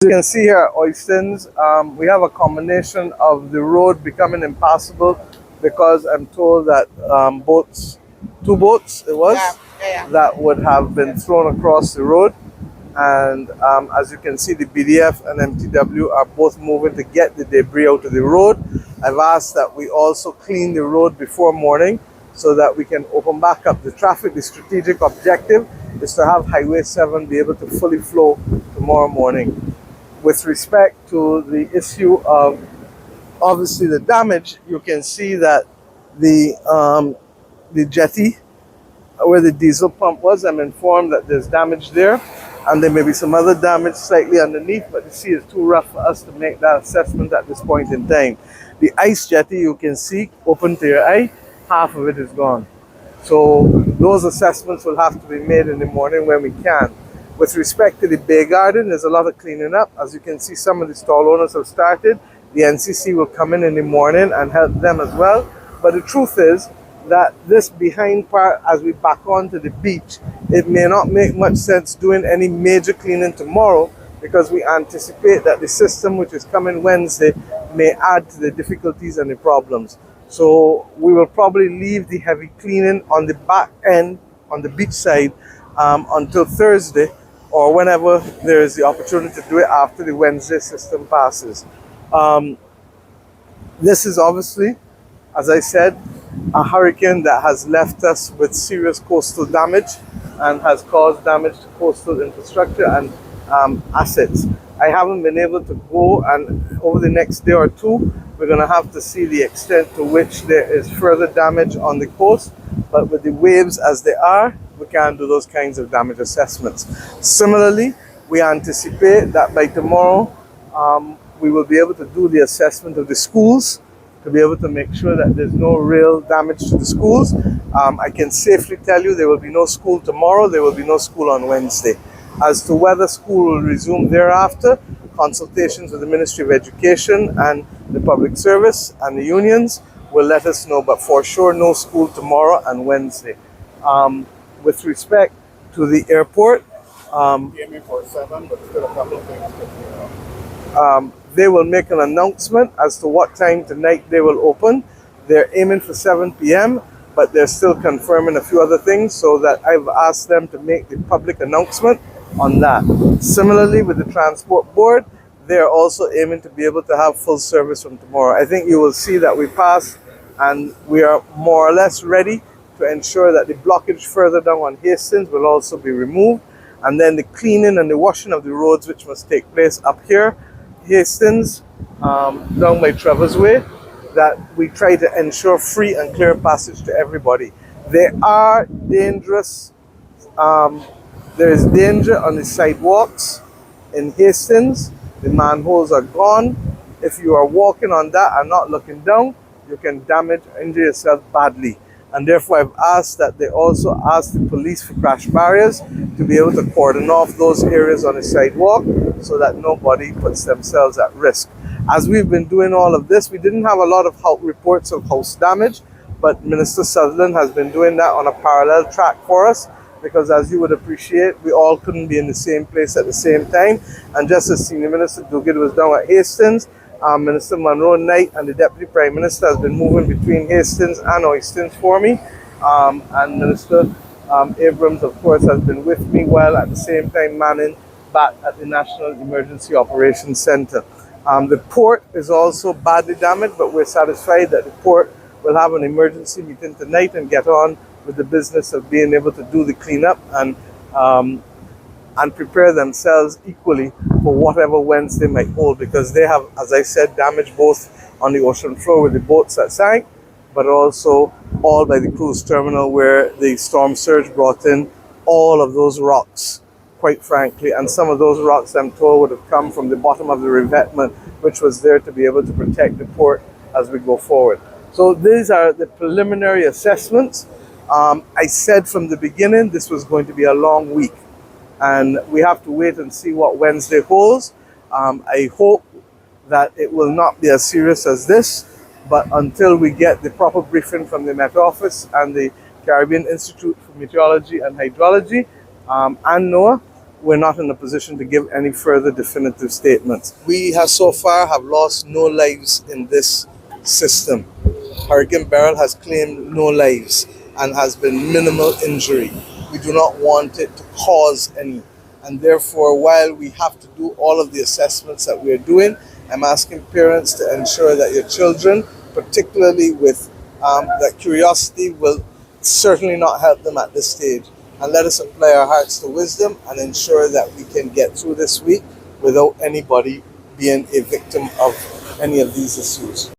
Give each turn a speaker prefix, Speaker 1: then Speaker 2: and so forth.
Speaker 1: You can see here at Oystons, we have a combination of the road becoming impassable because I'm told that two boats it was, that would have been thrown across the road. And as you can see, the BDF and MTW are both moving to get the debris out of the road. I've asked that we also clean the road before morning so that we can open back up the traffic. The strategic objective is to have Highway 7 be able to fully flow tomorrow morning. With respect to the issue of obviously the damage, you can see that the jetty where the diesel pump was, I'm informed that there's damage there, and there may be some other damage slightly underneath, but the sea is too rough for us to make that assessment at this point in time. The ice jetty, you can see, open to your eye, half of it is gone. So those assessments will have to be made in the morning when we can. With respect to the Bay Garden, there's a lot of cleaning up. As you can see, some of the stall owners have started. The NCC will come in the morning and help them as well. But the truth is that this behind part, as we back onto the beach, it may not make much sense doing any major cleaning tomorrow because we anticipate that the system which is coming Wednesday may add to the difficulties and the problems. So we will probably leave the heavy cleaning on the back end, on the beach side, until Thursday, or whenever there is the opportunity to do it after the Wednesday system passes. This is obviously, as I said, a hurricane that has left us with serious coastal damage and has caused damage to coastal infrastructure and assets. I haven't been able to go, and over the next day or two, we're going to have to see the extent to which there is further damage on the coast. But with the waves as they are, we can't do those kinds of damage assessments. Similarly, we anticipate that by tomorrow, we will be able to do the assessment of the schools to be able to make sure that there's no real damage to the schools. I can safely tell you there will be no school tomorrow, there will be no school on Wednesday. As to whether school will resume thereafter, consultations with the Ministry of Education and the Public Service and the unions will let us know, but for sure no school tomorrow and Wednesday. With respect to the airport, they will make an announcement as to what time tonight they will open. They're aiming for 7 p.m., but they're still confirming a few other things, so that I've asked them to make the public announcement on that. Similarly, with the Transport Board, they're also aiming to be able to have full service from tomorrow. I think you will see that we passed and we are more or less ready to ensure that the blockage further down on Hastings will also be removed, and then the cleaning and the washing of the roads which must take place up here, Hastings, down by Trevor's Way, that we try to ensure free and clear passage to everybody. There are dangerous, there is danger on the sidewalks in Hastings. The manholes are gone. If you are walking on that and not looking down, you can damage, injure yourself badly. And therefore I've asked that they also ask the police for crash barriers to be able to cordon off those areas on the sidewalk so that nobody puts themselves at risk. As we've been doing all of this, we didn't have a lot of reports of house damage, but Minister Sutherland has been doing that on a parallel track for us, because as you would appreciate, we all couldn't be in the same place at the same time. And just as Senior Minister Duguid was down at Hastings, Minister Monroe Knight and the Deputy Prime Minister has been moving between Hastings and Oystins for me. And Minister Abrams, of course, has been with me while at the same time manning back at the National Emergency Operations Centre. The port is also badly damaged, but we're satisfied that the port will have an emergency meeting tonight and get on with the business of being able to do the cleanup and prepare themselves equally for whatever Wednesday might hold, because they have, as I said, damage both on the ocean floor with the boats that sank, but also all by the cruise terminal where the storm surge brought in all of those rocks, quite frankly. And some of those rocks, I'm told, would have come from the bottom of the revetment, which was there to be able to protect the port as we go forward. So these are the preliminary assessments. I said from the beginning this was going to be a long week, and we have to wait and see what Wednesday holds. I hope that it will not be as serious as this, but until we get the proper briefing from the Met Office and the Caribbean Institute for Meteorology and Hydrology and NOAA, we're not in a position to give any further definitive statements. We have so far have lost no lives in this system. Hurricane Beryl has claimed no lives and has been minimal injury. We do not want it to cause any. And therefore, while we have to do all of the assessments that we are doing, I'm asking parents to ensure that your children, particularly with that curiosity, will certainly not help them at this stage. And let us apply our hearts to wisdom and ensure that we can get through this week without anybody being a victim of any of these issues.